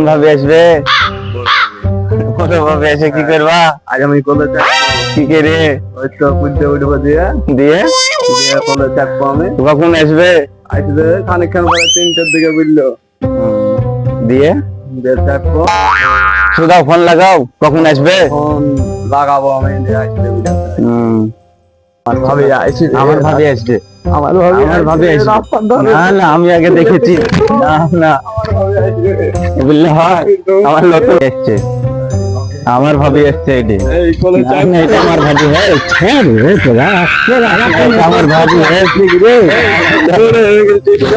ভাবি আসবে? বড় ভাবি এসে কি করবা? আজ আমি কোলে কি করে? ওই তো পুজো উঠবো দিয়ে দিয়ে কোলে চাপবো আমি। কখন আসবে? আসলে খানিকক্ষণ পরে 3টার দিকে বুঝলো দিয়ে দিয়ে চাপবো সুদাও ফোন লাগাও, কখন আসবে? ফোন লাগাবো আমি দিয়ে আসলে বুঝাতে আমার ভাবি আসবে। আমার ভাবি আসবে। আমার ভাবি আমার ভাবি আসবে। রাস্তার ধারে। না না, আমি আগে দেখেছি। না না, আমার ভাবি আসবে। বললে হয়? আমার নতুন এসছে, আমার ভাবি এসছে। এটি এই কোলে না, না, এটা আমার ভাবি হ্যাঁ রে, তোরা এটা আমার ভাবি হয়েছে রে,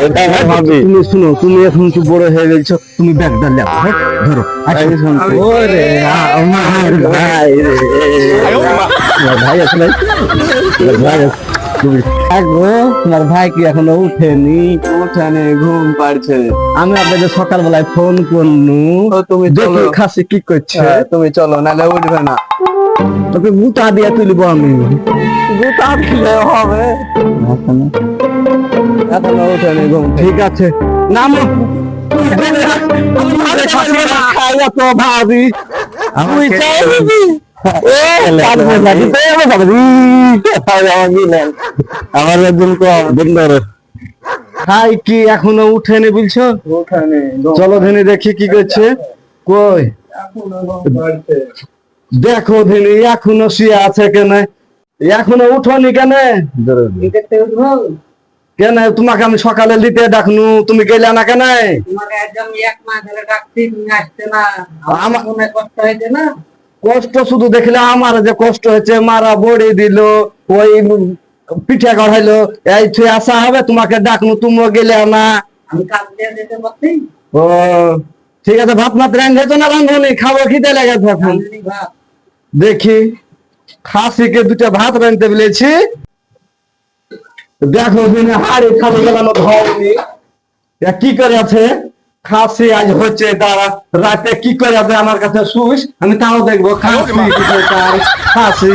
এটা আমার ভাবি। তুমি শুনো, তুমি এখন তো বড় হয়ে গেছো, তুমি ব্যাগটা নাও, ধরো। এই শোন তো। ওরে আমার ভাই রে, আমার ভাই আসলে ভাই তোমার ভাই কি এখনো উঠেনি? উঠানে ঘুম পাড়ছে। আমি আপনাদের সকালবেলায় ফোন করলু, তুমি চলো। দেখি খাসি কি করছে। তুমি চলো, নাহলে উঠবে না। তোকে গুতা দিয়ে তুলব আমি। গুতা দিলে হবে? এখনো উঠেনি ঘুম থেকে। ঠিক আছে, নামো। খাইয়া তো ভাবি তুই চাইবি আমার একজন খাই কি এখনো উঠেনি বলছো? উঠানে চলো ধেনি দেখি কি করছে। কই দেখো ধেনি এখনো শুয়ে আছে কেন? এখনো উঠোনি কেন? কেন তোমাকে আমি সকালে লিতে ডাকনু, তুমি গেলে না কেন? তোমাকে একদম 1 মাস ধরে ডাকছি, তুমি আসতে না। আমার- আমার মনে কষ্ট হয়েছে না? কষ্ট শুধু দেখলে আমার যে কষ্ট হয়েছে, মারা বড়ি দিল, ওই পিঠা গড়াইলো, এই তুই আসা হবে, তোমাকে ডাকনু, তুমিও গেলে না। আমি কাজ দিয়ে যেতে পারছি। ও ঠিক আছে, ভাত মাত্র রান্ধেছো না রান্ধনি? খাবো, খিদে লেগেছে এখন। রাঁধুনি ভাত। দেখি খাসিকে 2টা ভাত রাঁধতে বলেছি, দেখো দিনে হাড়ি খালি গেলানো ধরনি কি করে আছে। খাসি আজ হচ্ছে, তারা রাতে কি করে আছে আমার কাছে শুস, আমি তাও দেখবো খাসি কি করে তার খাসি।